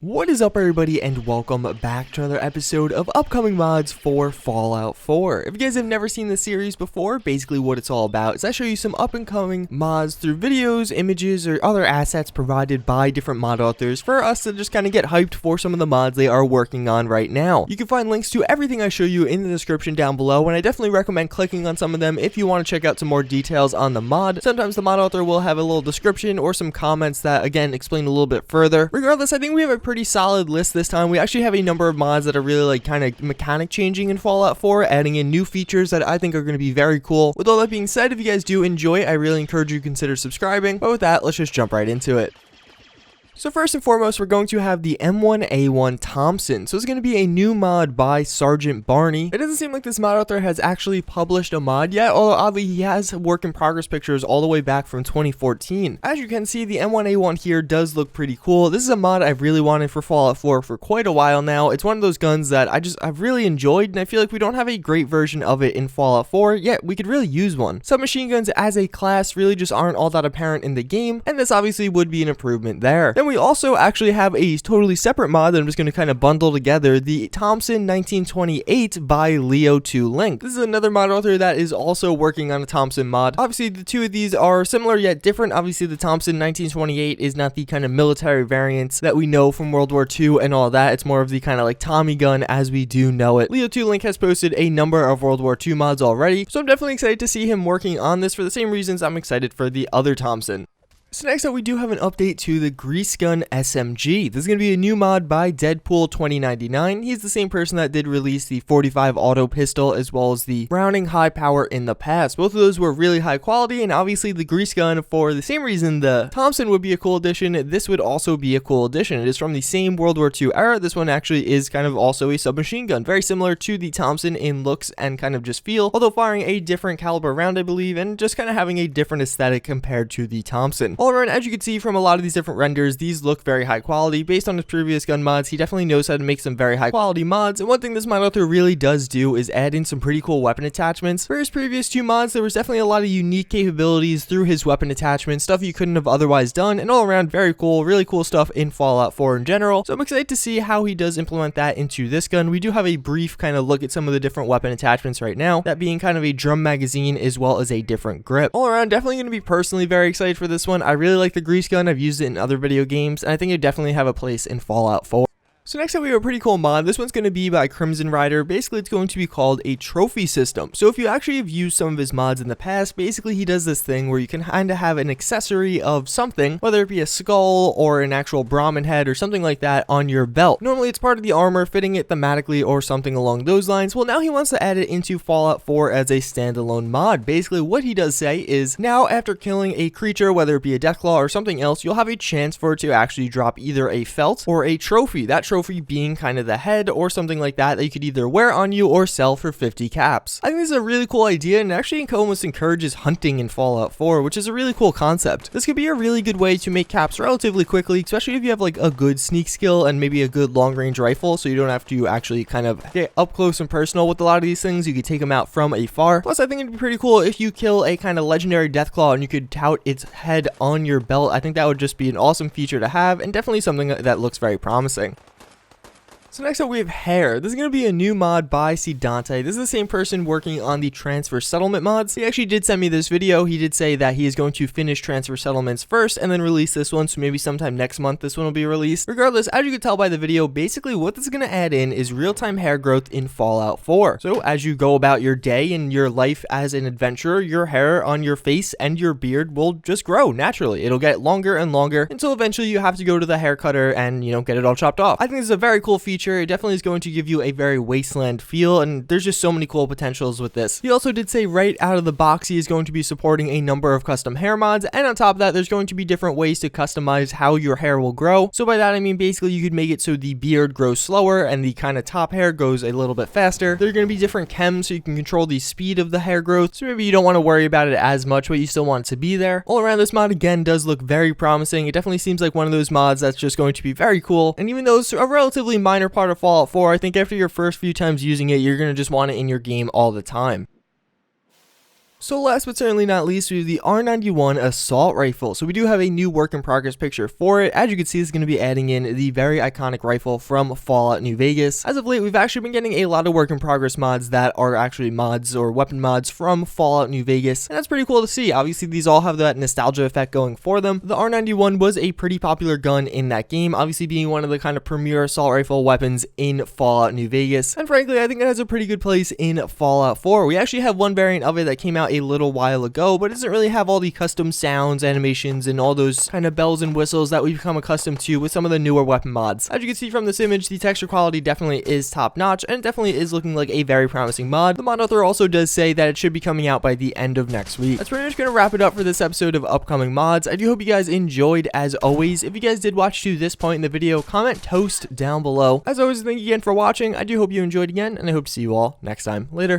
What is up, everybody, and welcome back to another episode of upcoming mods for Fallout 4. If you guys have never seen this series before, basically what it's all about is I show you some up-and-coming mods through videos, images, or other assets provided by different mod authors for us to just kind of get hyped for some of the mods they are working on right now. You can find links to everything I show you in the description down below, and I definitely recommend clicking on some of them if you want to check out some more details on the mod. Sometimes the mod author will have a little description or some comments that, again, explain a little bit further. Regardless, I think we have a pretty solid list this time. We actually have a number of mods that are really kind of mechanic changing in Fallout 4, adding in new features that I think are going to be very cool. With all that being said, if you guys do enjoy, I really encourage you to consider subscribing. But with that, let's just jump right into it. So first and foremost, we're going to have the M1A1 Thompson. So it's going to be a new mod by Sergeant Barney. It doesn't seem like this mod author has actually published a mod yet, although oddly he has work in progress pictures all the way back from 2014. As you can see, the M1A1 here does look pretty cool. This is a mod I've really wanted for Fallout 4 for quite a while now. It's one of those guns that I've really enjoyed, and I feel like we don't have a great version of it in Fallout 4, yet we could really use one. Submachine guns as a class really just aren't all that apparent in the game, and this obviously would be an improvement there. Then we also actually have a totally separate mod that I'm just going to kind of bundle together, the Thompson 1928 by Leo2 Link. This is another mod author that is also working on a Thompson mod. Obviously, the two of these are similar yet different. Obviously, the Thompson 1928 is not the kind of military variants that we know from World War II and all that. It's more of the kind of like Tommy gun as we do know it. Leo2 Link has posted a number of World War II mods already, so I'm definitely excited to see him working on this for the same reasons I'm excited for the other Thompson. So next up, we do have an update to the Gun SMG. This is going to be a new mod by Deadpool 2099. He's the same person that did release the 45 auto pistol as well as the Browning high power in the past. Both of those were really high quality, and obviously the Grease Gun, for the same reason the Thompson would be a cool addition, this would also be a cool addition. It is from the same World War II era. This one actually is kind of also a submachine gun, very similar to the Thompson in looks and kind of just feel, although firing a different caliber round, I believe, and just kind of having a different aesthetic compared to the Thompson. All around, as you can see from a lot of these different renders, these look very high quality. Based on his previous gun mods, he definitely knows how to make some very high quality mods, and one thing this mod author really does do is add in some pretty cool weapon attachments. For his previous two mods, there was definitely a lot of unique capabilities through his weapon attachments, stuff you couldn't have otherwise done, and all around very cool, really cool stuff in Fallout 4 in general. So I'm excited to see how he does implement that into this gun. We do have a brief kind of look at some of the different weapon attachments right now, that being kind of a drum magazine as well as a different grip. All around, definitely going to be personally very excited for this one. I really like the Grease Gun. I've used it in other video games, and I think it definitely have a place in Fallout 4. So next up, we have a pretty cool mod. This one's going to be by Crimson Rider. Basically, it's going to be called a trophy system. So if you actually have used some of his mods in the past, basically he does this thing where you can kind of have an accessory of something, whether it be a skull or an actual Brahmin head or something like that on your belt. Normally, it's part of the armor, fitting it thematically or something along those lines. Well, now he wants to add it into Fallout 4 as a standalone mod. Basically, what he does say is, now after killing a creature, whether it be a Deathclaw or something else, you'll have a chance for it to actually drop either a felt or a trophy. That trophy being kind of the head or something like that you could either wear on you or sell for 50 caps. I think this is a really cool idea, and actually almost encourages hunting in Fallout 4, which is a really cool concept. This could be a really good way to make caps relatively quickly, especially if you have like a good sneak skill and maybe a good long range rifle, so you don't have to actually kind of get up close and personal with a lot of these things. You could take them out from afar. Plus, I think it'd be pretty cool if you kill a kind of legendary Deathclaw and you could tout its head on your belt. I think that would just be an awesome feature to have, and definitely something that looks very promising. So next up, we have Hair. This is going to be a new mod by Dante. This is the same person working on the transfer settlement mods. He actually did send me this video. He did say that he is going to finish transfer settlements first and then release this one, so maybe sometime next month this one will be released. Regardless, as you can tell by the video, basically what this is going to add in is real-time hair growth in Fallout 4. So as you go about your day and your life as an adventurer, your hair on your face and your beard will just grow naturally. It'll get longer and longer until eventually you have to go to the hair cutter and, get it all chopped off. I think this is a very cool feature. It definitely is going to give you a very wasteland feel, and there's just so many cool potentials with this. He also did say right out of the box he is going to be supporting a number of custom hair mods, and on top of that, there's going to be different ways to customize how your hair will grow. So by that I mean basically you could make it so the beard grows slower and the kind of top hair goes a little bit faster. There are going to be different chems so you can control the speed of the hair growth, so maybe you don't want to worry about it as much, but you still want it to be there. All around, this mod again does look very promising. It definitely seems like one of those mods that's just going to be very cool, and even though it's a relatively minor part of Fallout 4, I think after your first few times using it, you're going to just want it in your game all the time. So last but certainly not least, we have the R91 assault rifle. So we do have a new work in progress picture for it. As you can see, it's going to be adding in the very iconic rifle from Fallout New Vegas. As of late, we've actually been getting a lot of work in progress mods that are actually mods or weapon mods from Fallout New Vegas, and that's pretty cool to see. Obviously, these all have that nostalgia effect going for them. The R91 was a pretty popular gun in that game, obviously being one of the kind of premier assault rifle weapons in Fallout New Vegas, and frankly, I think it has a pretty good place in Fallout 4. We actually have one variant of it that came out a little while ago, but it doesn't really have all the custom sounds, animations, and all those kind of bells and whistles that we've become accustomed to with some of the newer weapon mods. As you can see from this image, the texture quality definitely is top notch, and it definitely is looking like a very promising mod. The mod author also does say that it should be coming out by the end of next week. That's pretty much going to wrap it up for this episode of upcoming mods. I do hope you guys enjoyed. As always, if you guys did watch to this point in the video, comment toast down below. As always, thank you again for watching. I do hope you enjoyed again, and I hope to see you all next time. Later.